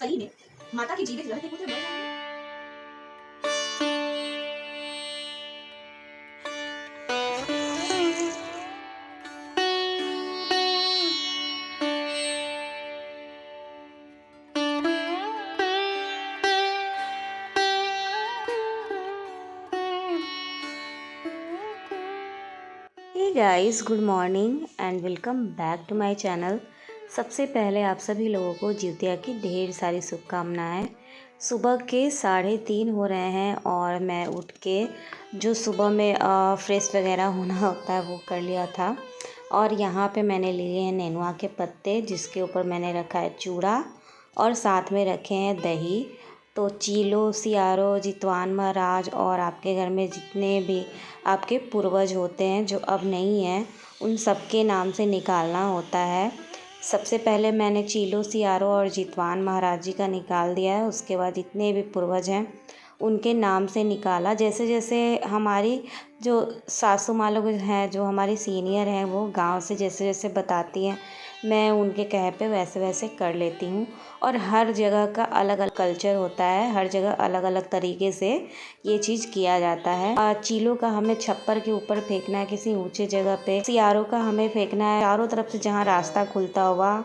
कली में माता के जीवित रहते पुत्र मर जाएंगे। Hey guys, good morning and welcome back to my channel. सबसे पहले आप सभी लोगों को जितिया की ढेर सारी शुभकामनाएं। सुबह के 3:30 हो रहे हैं और मैं उठ के जो सुबह में फ्रेश वगैरह होना होता है वो कर लिया था। और यहाँ पे मैंने लिए हैं नेनुआ के पत्ते, जिसके ऊपर मैंने रखा है चूड़ा और साथ में रखे हैं दही। तो चीलो, सियारो, जितवान महाराज और आपके घर में जितने भी आपके पूर्वज होते हैं जो अब नहीं हैं, उन सब के नाम से निकालना होता है। सबसे पहले मैंने चीलो, सियारो और जितवान महाराज जी का निकाल दिया है। उसके बाद जितने भी पूर्वज हैं उनके नाम से निकाला। जैसे जैसे हमारी जो सासू माँ लोग हैं, जो हमारी सीनियर हैं, वो गांव से जैसे जैसे बताती हैं, मैं उनके कहे पे वैसे वैसे कर लेती हूँ। और हर जगह का अलग अलग कल्चर होता है, हर जगह अलग अलग तरीके से ये चीज़ किया जाता है। चीलों का हमें छप्पर के ऊपर फेंकना है किसी ऊंचे जगह पे। सियारों का हमें फेंकना है चारों तरफ से जहाँ रास्ता खुलता हुआ।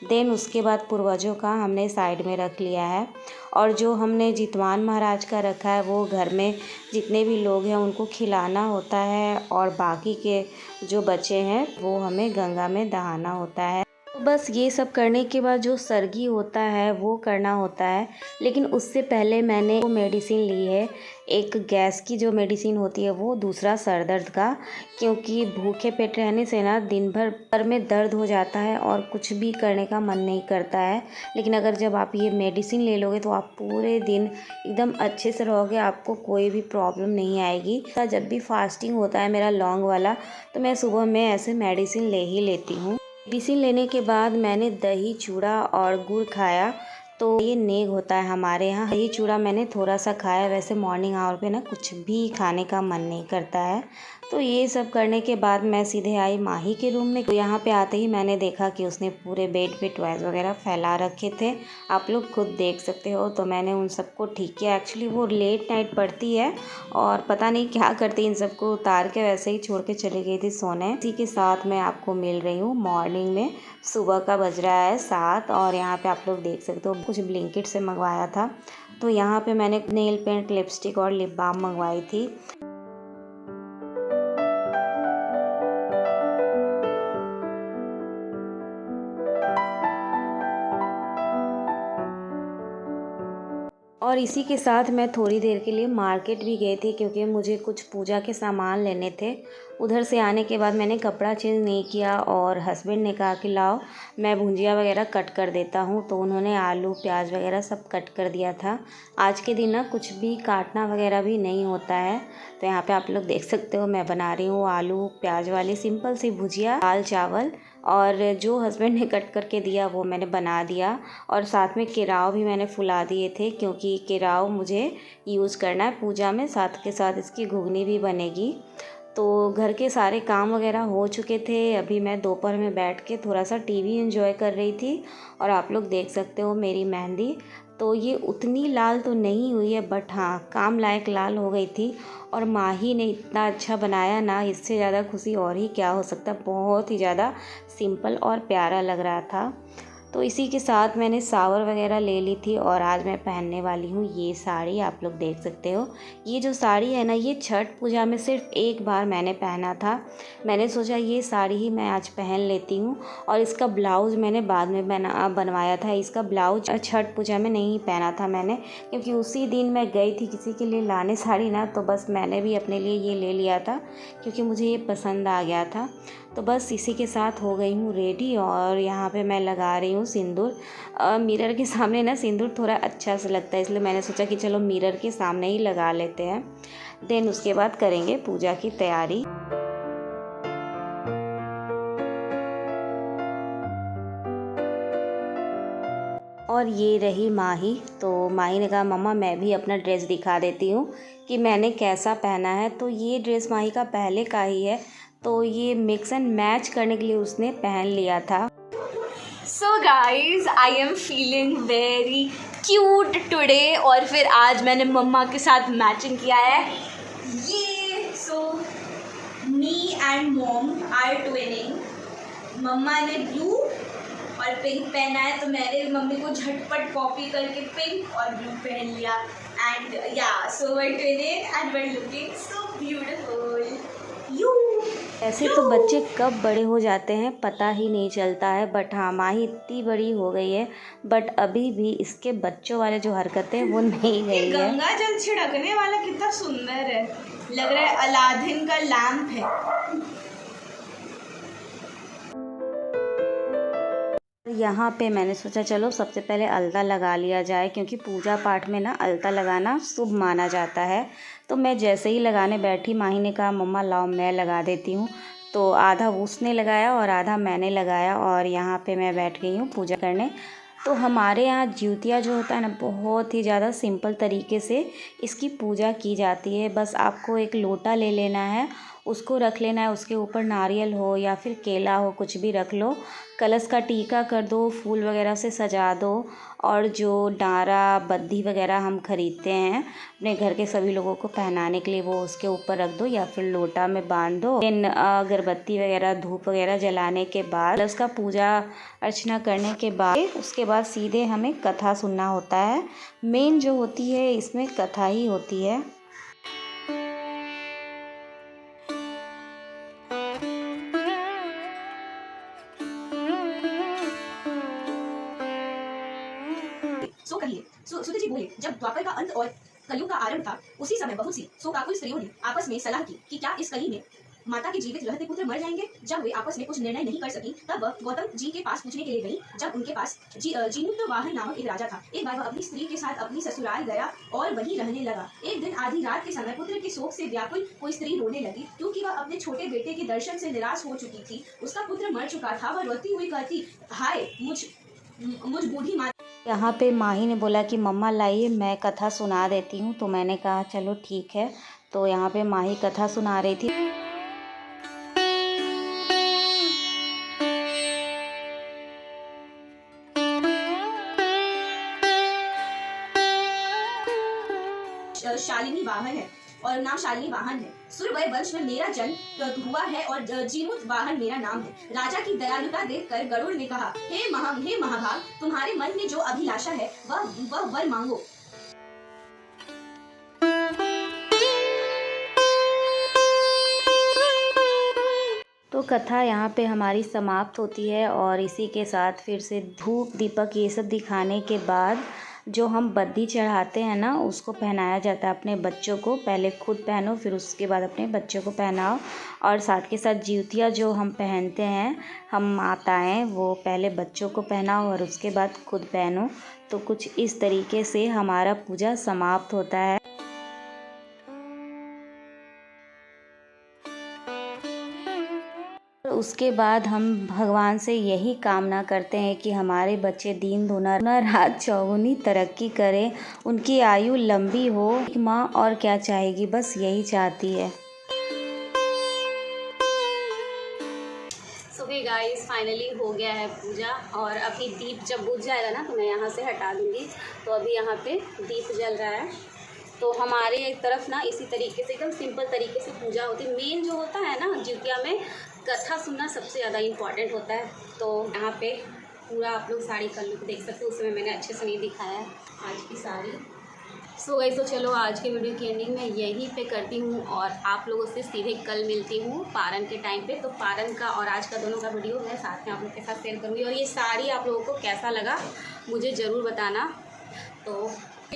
देन उसके बाद पूर्वजों का हमने साइड में रख लिया है। और जो हमने जितवान महाराज का रखा है वो घर में जितने भी लोग हैं उनको खिलाना होता है, और बाकी के जो बचे हैं वो हमें गंगा में दहाना होता है। तो बस ये सब करने के बाद जो सरगी होता है वो करना होता है। लेकिन उससे पहले मैंने वो मेडिसिन ली है, एक गैस की जो मेडिसिन होती है वो, दूसरा सर दर्द का। क्योंकि भूखे पेट रहने से ना दिन भर सर में दर्द हो जाता है और कुछ भी करने का मन नहीं करता है। लेकिन अगर जब आप ये मेडिसिन ले लोगे तो आप पूरे दिन एकदम अच्छे से रहोगे, आपको कोई भी प्रॉब्लम नहीं आएगी। जब भी फास्टिंग होता है मेरा लॉन्ग वाला, तो मैं सुबह में ऐसे मेडिसिन ले ही लेती हूँ। मेडिसिन लेने के बाद मैंने दही, चूड़ा और गुड़ खाया। तो ये नेग होता है हमारे यहाँ। दही चूड़ा मैंने थोड़ा सा खाया। वैसे मॉर्निंग आवर पे ना कुछ भी खाने का मन नहीं करता है। तो ये सब करने के बाद मैं सीधे आई माही के रूम में। तो यहाँ पे आते ही मैंने देखा कि उसने पूरे बेड पे टॉयज़ वगैरह फैला रखे थे, आप लोग खुद देख सकते हो। तो मैंने उन सबको ठीक किया। एक्चुअली वो लेट नाइट पढ़ती है और पता नहीं क्या करती, इन सबको उतार के वैसे ही छोड़ के चली गई थी सोने। इसी के साथ मैं आपको मिल रही हूँ मॉर्निंग में। सुबह का बज रहा है 7 और यहाँ पे आप लोग देख सकते हो कुछ ब्लिंकिट से मंगवाया था। तो यहाँ पे मैंने नेल पेंट, लिपस्टिक और लिप बाम मंगवाई थी। और इसी के साथ मैं थोड़ी देर के लिए मार्केट भी गई थी, क्योंकि मुझे कुछ पूजा के सामान लेने थे। उधर से आने के बाद मैंने कपड़ा चेंज नहीं किया और हस्बैंड ने कहा कि लाओ मैं भुंजिया वगैरह कट कर देता हूँ। तो उन्होंने आलू, प्याज वगैरह सब कट कर दिया था। आज के दिन ना कुछ भी काटना वगैरह भी नहीं होता है। तो यहाँ पे आप लोग देख सकते हो मैं बना रही हूँ आलू प्याज वाली सिंपल सी भुजिया, दाल चावल। और जो हस्बैंड ने कट करके दिया वो मैंने बना दिया। और साथ में केराव भी मैंने फुला दिए थे, क्योंकि केराव मुझे यूज़ करना है पूजा में। साथ के साथ इसकी घुगनी भी बनेगी। तो घर के सारे काम वगैरह हो चुके थे। अभी मैं दोपहर में बैठ के थोड़ा सा टीवी एंजॉय कर रही थी। और आप लोग देख सकते हो मेरी मेहंदी, तो ये उतनी लाल तो नहीं हुई है, बट हाँ काम लायक लाल हो गई थी। और माही ने इतना अच्छा बनाया ना, इससे ज़्यादा खुशी और ही क्या हो सकता। बहुत ही ज़्यादा सिंपल और प्यारा लग रहा था। तो इसी के साथ मैंने सावर वगैरह ले ली थी। और आज मैं पहनने वाली हूँ ये साड़ी, आप लोग देख सकते हो। ये जो साड़ी है ना, ये छठ पूजा में सिर्फ एक बार मैंने पहना था। मैंने सोचा ये साड़ी ही मैं आज पहन लेती हूँ। और इसका ब्लाउज़ मैंने बाद में बनवाया था। इसका ब्लाउज छठ पूजा में नहीं पहना था मैंने, क्योंकि उसी दिन मैं गई थी किसी के लिए लाने साड़ी ना। तो बस मैंने भी अपने लिए ये ले लिया था, क्योंकि मुझे ये पसंद आ गया था। तो बस इसी के साथ हो गई हूँ रेडी। और यहाँ पे मैं लगा रही हूँ सिंदूर। मिरर के सामने ना सिंदूर थोड़ा अच्छा सा लगता है, इसलिए मैंने सोचा कि चलो मिरर के सामने ही लगा लेते हैं। देन उसके बाद करेंगे पूजा की तैयारी। और ये रही माही। तो माही ने कहा मम्मा मैं भी अपना ड्रेस दिखा देती हूँ कि मैंने कैसा पहना है। तो ये ड्रेस माही का पहले का ही है, तो ये मिक्स एंड मैच करने के लिए उसने पहन लिया था। So guys I am feeling very cute today. और फिर आज मैंने मम्मा के साथ मैचिंग किया है ये। So me and mom are twinning. मम्मा ने ब्लू और पिंक पहना है तो मैंने मम्मी को झटपट कॉपी करके पिंक और ब्लू पहन लिया। And yeah so we are twinning and we are looking so beautiful. ऐसे तो बच्चे कब बड़े हो जाते हैं पता ही नहीं चलता है, बट हाँ माही इतनी बड़ी हो गई है बट अभी भी इसके बच्चों वाले जो हरकतें हैं वो नहीं गई है। गंगा जल छिड़कने वाला कितना सुंदर है, लग रहा है अलादीन का लैम्प है। यहाँ पे मैंने सोचा चलो सबसे पहले अलता लगा लिया जाए, क्योंकि पूजा पाठ में ना अलता लगाना शुभ माना जाता है। तो मैं जैसे ही लगाने बैठी माही ने कहा मम्मा लाओ मैं लगा देती हूँ। तो आधा उसने लगाया और आधा मैंने लगाया और यहाँ पे मैं बैठ गई हूँ पूजा करने। तो हमारे यहाँ ज्योतिया जो होता है ना बहुत ही ज़्यादा सिंपल तरीके से इसकी पूजा की जाती है। बस आपको एक लोटा ले लेना है, उसको रख लेना है, उसके ऊपर नारियल हो या फिर केला हो कुछ भी रख लो, कलश का टीका कर दो, फूल वगैरह से सजा दो और जो डारा बद्धी वगैरह हम ख़रीदते हैं अपने घर के सभी लोगों को पहनाने के लिए वो उसके ऊपर रख दो या फिर लोटा में बांध दो। फिर अगरबत्ती वगैरह धूप वगैरह जलाने के बाद उसका पूजा अर्चना करने के बाद उसके बाद सीधे हमें कथा सुनना होता है। मेन जो होती है इसमें कथा ही होती है। सो कहिए सुधीर जी बोले, जब द्वापर का अंत और कलयुग का आरंभ था उसी समय बहुत सी काकुल स्त्रियों ने आपस में सलाह की कि क्या इस कली में माता के जीवित रहते पुत्र मर जाएंगे। जब वे आपस में कुछ निर्णय नहीं कर सकी तब वह गौतम जी के पास पूछने के लिए गई। जब उनके पास जीमूत वाहन नामक एक राजा था। एक बार वह अपनी स्त्री के साथ अपनी ससुराल गया और वहीं रहने लगा। एक दिन आधी रात के समय पुत्र के शोक से व्याकुल कोई स्त्री रोने लगी, क्योंकि वह अपने छोटे बेटे के दर्शन से निराश हो चुकी थी। उसका पुत्र मर चुका था। वह रोती हुई कहती, हाय मुझ बूढ़ी माँ। यहाँ पे माही ने बोला कि मम्मा लाइए मैं कथा सुना देती हूँ। तो मैंने कहा चलो ठीक है। तो यहाँ पे माही कथा सुना रही थी। शालिनी वाहन है और नाम शालिनी वाहन है। सूर्यवय वंश में मेरा जन्म हुआ है और जीमूत वाहन मेरा नाम है। राजा की दयालुता देखकर गरुड़ ने कहा, हे महाभाग, तुम्हारे मन में जो अभिलाषा है वह वर मांगो। तो कथा यहाँ पे हमारी समाप्त होती है और इसी के साथ फिर से धूप दीपक ये सब दिखाने के बाद जो हम बद्धी चढ़ाते हैं ना उसको पहनाया जाता है अपने बच्चों को। पहले खुद पहनो फिर उसके बाद अपने बच्चों को पहनाओ। और साथ के साथ ज्योतिया जो हम पहनते हैं हम माताएं, वो पहले बच्चों को पहनाओ और उसके बाद खुद पहनो। तो कुछ इस तरीके से हमारा पूजा समाप्त होता है। उसके बाद हम भगवान से यही कामना करते हैं कि हमारे बच्चे दीन दुना रात चौगुनी तरक्की करें, उनकी आयु लंबी हो। माँ और क्या चाहेगी, बस यही चाहती है। सुबह गाइस फाइनली हो गया है पूजा और अभी दीप जब बुझ जाएगा ना तो मैं यहाँ से हटा दूँगी। तो अभी यहाँ पे दीप जल रहा है। तो हमारे एक तरफ ना इसी तरीके से एकदम सिंपल तरीके से पूजा होती है। मेन जो होता है ना ज्योतिया में कथा सुनना सबसे ज़्यादा इम्पॉर्टेंट होता है। तो यहाँ पे पूरा आप लोग साड़ी का लुक देख सकते हो, उसमें मैंने अच्छे से नहीं दिखाया है आज की साड़ी। सो गाइस तो चलो आज के वीडियो की एंडिंग मैं यहीं पे करती हूँ और आप लोगों से सीधे कल मिलती हूँ पारन के टाइम पे। तो पारन का और आज का दोनों का वीडियो मैं साथ में आप लोग के साथ शेयर करूँगी। और ये साड़ी आप लोगों को कैसा लगा मुझे ज़रूर बताना। तो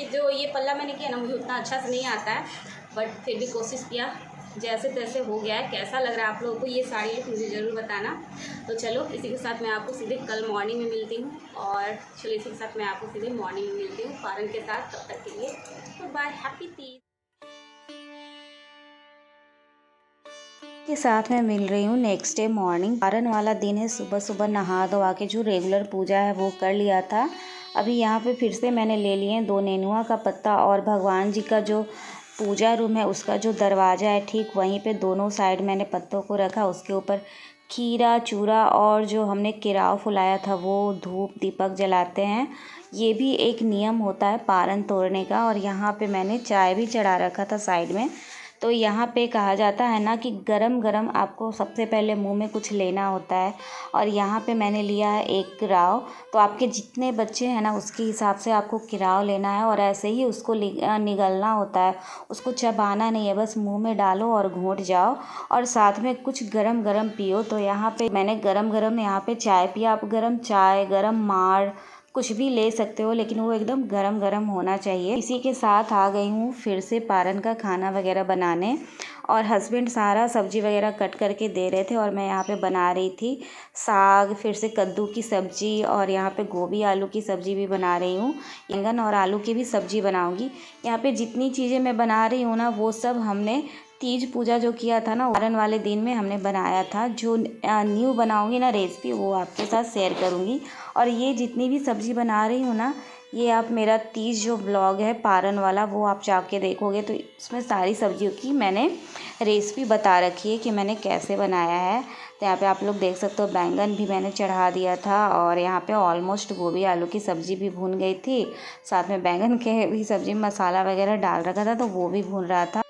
जो ये पल्ला मैंने किया ना मुझे उतना अच्छा से नहीं आता है, बट फिर भी कोशिश किया, जैसे तैसे हो गया है। कैसा लग रहा है आप लोगों को ये साड़ी लुक मुझे ज़रूर बताना। तो चलो इसी के साथ मैं आपको सीधे कल मॉर्निंग में मिलती हूँ और चलो इसी के साथ मैं आपको सीधे मॉर्निंग में मिलती हूँ पारन के साथ। तब तक के लिए तो बाय, हैप्पी तीज के साथ मैं मिल रही हूँ नेक्स्ट डे मॉर्निंग। पारन वाला दिन है, सुबह सुबह नहा धोवा के जो रेगुलर पूजा है वो कर लिया था। अभी यहाँ पे फिर से मैंने ले लिए 2 नेनुआ का पत्ता और भगवान जी का जो पूजा रूम है उसका जो दरवाज़ा है ठीक वहीं पे दोनों साइड मैंने पत्तों को रखा, उसके ऊपर खीरा चूरा और जो हमने केराव फुलाया था वो धूप दीपक जलाते हैं। ये भी एक नियम होता है पारण तोड़ने का। और यहाँ पे मैंने चाय भी चढ़ा रखा था साइड में। तो यहाँ पे कहा जाता है ना कि गरम गरम आपको सबसे पहले मुंह में कुछ लेना होता है। और यहाँ पे मैंने लिया है एक केराव। तो आपके जितने बच्चे हैं ना उसके हिसाब से आपको केराव लेना है और ऐसे ही उसको निगलना होता है। उसको चबाना नहीं है, बस मुंह में डालो और घोंट जाओ और साथ में कुछ गरम गरम पियो। तो यहाँ पे मैंने गरम गरम यहाँ पे चाय पिया। आप गरम चाय, गरम मार कुछ भी ले सकते हो, लेकिन वो एकदम गरम गरम होना चाहिए। इसी के साथ आ गई हूँ फिर से पारण का खाना वगैरह बनाने। और हस्बैंड सारा सब्जी वगैरह कट करके दे रहे थे और मैं यहाँ पे बना रही थी साग, फिर से कद्दू की सब्ज़ी और यहाँ पे गोभी आलू की सब्ज़ी भी बना रही हूँ। बैंगन और आलू की भी सब्ज़ी बनाऊँगी। यहाँ पे जितनी चीज़ें मैं बना रही हूँ ना वो सब हमने तीज पूजा जो किया था ना पारण वाले दिन में हमने बनाया था। जो न्यू बनाऊँगी ना रेसिपी वो आपके साथ शेयर करूँगी। और ये जितनी भी सब्ज़ी बना रही हूँ ना ये आप मेरा तीज जो ब्लॉग है पारण वाला वो आप जाके देखोगे तो उसमें सारी सब्जियों की मैंने रेसिपी बता रखी है कि मैंने कैसे बनाया है। तो यहाँ पे आप लोग देख सकते हो बैंगन भी मैंने चढ़ा दिया था और यहाँ पे ऑलमोस्ट गोभी आलू की सब्ज़ी भी भून गई थी। साथ में बैंगन के भी सब्ज़ी में मसाला वगैरह डाल रखा था तो वो भी भून रहा था।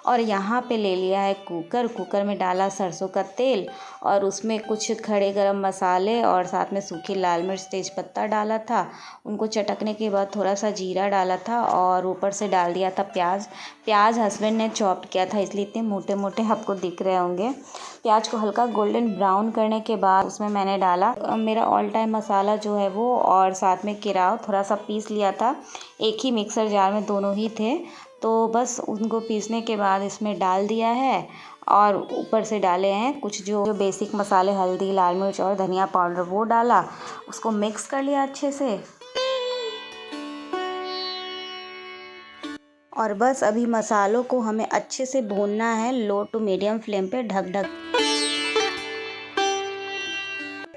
और यहाँ पे ले लिया है कुकर में डाला सरसों का तेल और उसमें कुछ खड़े गरम मसाले और साथ में सूखी लाल मिर्च तेज़पत्ता डाला था। उनको चटकने के बाद थोड़ा सा जीरा डाला था और ऊपर से डाल दिया था प्याज हस्बैंड ने चॉप किया था इसलिए इतने मोटे मोटे आपको दिख रहे होंगे। प्याज को हल्का गोल्डन ब्राउन करने के बाद उसमें मैंने डाला मेरा ऑल टाइम मसाला जो है वो और साथ में केराव थोड़ा सा पीस लिया था। एक ही मिक्सर जार में दोनों ही थे तो बस उनको पीसने के बाद इसमें डाल दिया है। और ऊपर से डाले हैं कुछ जो बेसिक मसाले हल्दी लाल मिर्च और धनिया पाउडर वो डाला। उसको मिक्स कर लिया अच्छे से और बस अभी मसालों को हमें अच्छे से भूनना है लो टू मीडियम फ्लेम पे ढक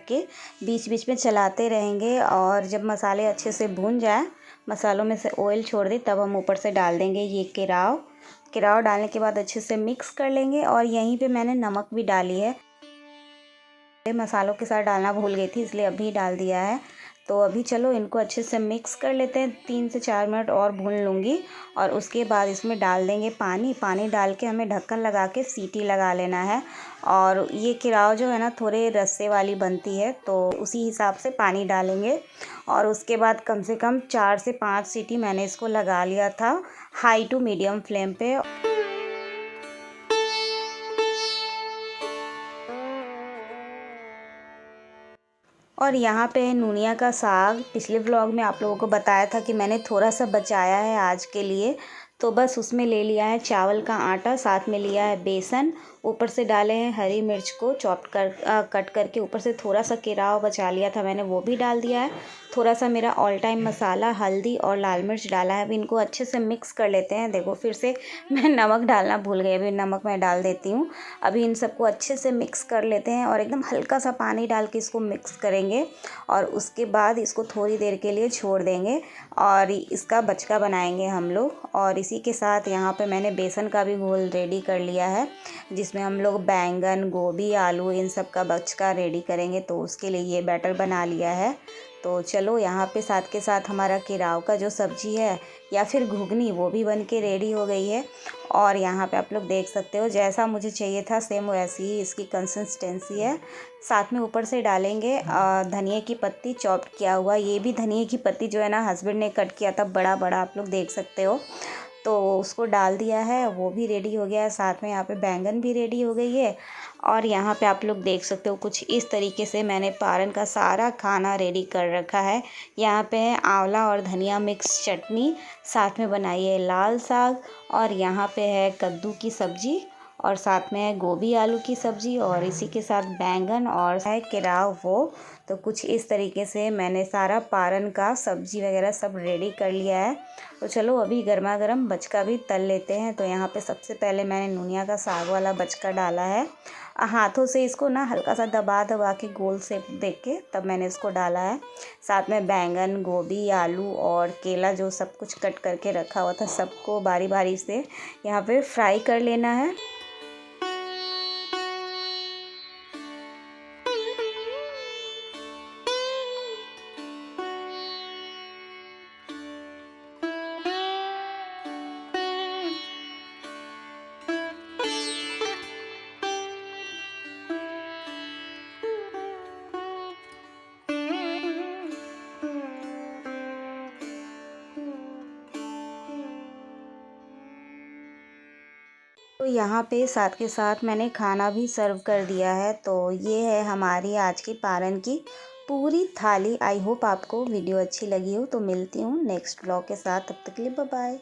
के बीच बीच में चलाते रहेंगे। और जब मसाले अच्छे से भून जाए मसालों में से ऑयल छोड़ दे तब हम ऊपर से डाल देंगे ये केराव डालने के बाद अच्छे से मिक्स कर लेंगे। और यहीं पे मैंने नमक भी डाली है, मसालों के साथ डालना भूल गई थी इसलिए अभी डाल दिया है। तो अभी चलो इनको अच्छे से मिक्स कर लेते हैं। 3 से 4 मिनट और भून लूँगी और उसके बाद इसमें डाल देंगे पानी डाल के हमें ढक्कन लगा के सीटी लगा लेना है। और ये केराव जो है ना थोड़े रस्से वाली बनती है तो उसी हिसाब से पानी डालेंगे। और उसके बाद कम से कम 4 से 5 सीटी मैंने इसको लगा लिया था हाई टू मीडियम फ्लेम पे। और यहाँ पे है नूनिया का साग। पिछले व्लॉग में आप लोगों को बताया था कि मैंने थोड़ा सा बचाया है आज के लिए। तो बस उसमें ले लिया है चावल का आटा, साथ में लिया है बेसन, ऊपर से डाले हैं हरी मिर्च को कट करके, ऊपर से थोड़ा सा केराव बचा लिया था मैंने वो भी डाल दिया है। थोड़ा सा मेरा ऑल टाइम मसाला हल्दी और लाल मिर्च डाला है। अभी इनको अच्छे से मिक्स कर लेते हैं। देखो फिर से मैं नमक डालना भूल गई, अभी नमक मैं डाल देती हूँ। अभी इन सबको अच्छे से मिक्स कर लेते हैं और एकदम हल्का सा पानी डाल के इसको मिक्स करेंगे। और उसके बाद इसको थोड़ी देर के लिए छोड़ देंगे और इसका बचका बनाएंगे हम लोग। और इसी के साथ यहाँ पे मैंने बेसन का भी घोल रेडी कर लिया है जिसमें हम लोग बैंगन गोभी आलू इन सब का बचका रेडी करेंगे। तो उसके लिए ये बैटर बना लिया है। तो चलो यहाँ पे साथ के साथ हमारा केराव का जो सब्ज़ी है या फिर घुगनी वो भी बन के रेडी हो गई है। और यहाँ पे आप लोग देख सकते हो जैसा मुझे चाहिए था सेम वैसी ही इसकी कंसिस्टेंसी है। साथ में ऊपर से डालेंगे धनिया की पत्ती चॉप किया हुआ। ये भी धनिया की पत्ती जो है ना हस्बैंड ने कट किया था बड़ा बड़ा, आप लोग देख सकते हो। तो उसको डाल दिया है, वो भी रेडी हो गया है। साथ में यहाँ पे बैंगन भी रेडी हो गई है। और यहाँ पे आप लोग देख सकते हो कुछ इस तरीके से मैंने पारण का सारा खाना रेडी कर रखा है। यहाँ पे है आंवला और धनिया मिक्स चटनी, साथ में बनाई है लाल साग और यहाँ पे है कद्दू की सब्ज़ी और साथ में है गोभी आलू की सब्ज़ी और इसी के साथ बैंगन और है केराव वो। तो कुछ इस तरीके से मैंने सारा पारन का सब्ज़ी वगैरह सब रेडी कर लिया है। तो चलो अभी गर्मा गर्म बचका भी तल लेते हैं। तो यहाँ पे सबसे पहले मैंने नुनिया का साग वाला बचका डाला है। हाथों से इसको ना हल्का सा दबा दबा के गोल शेप दे के तब मैंने इसको डाला है। साथ में बैंगन, गोभी, आलू और केला जो सब कुछ कट करके रखा हुआ था सबको बारी बारी से यहाँ पे फ्राई कर लेना है। तो यहाँ पे साथ के साथ मैंने खाना भी सर्व कर दिया है। तो ये है हमारी आज की पारन की पूरी थाली। आई होप आपको वीडियो अच्छी लगी हो। तो मिलती हूँ नेक्स्ट ब्लॉग के साथ, तब तक के लिए बाय बाय।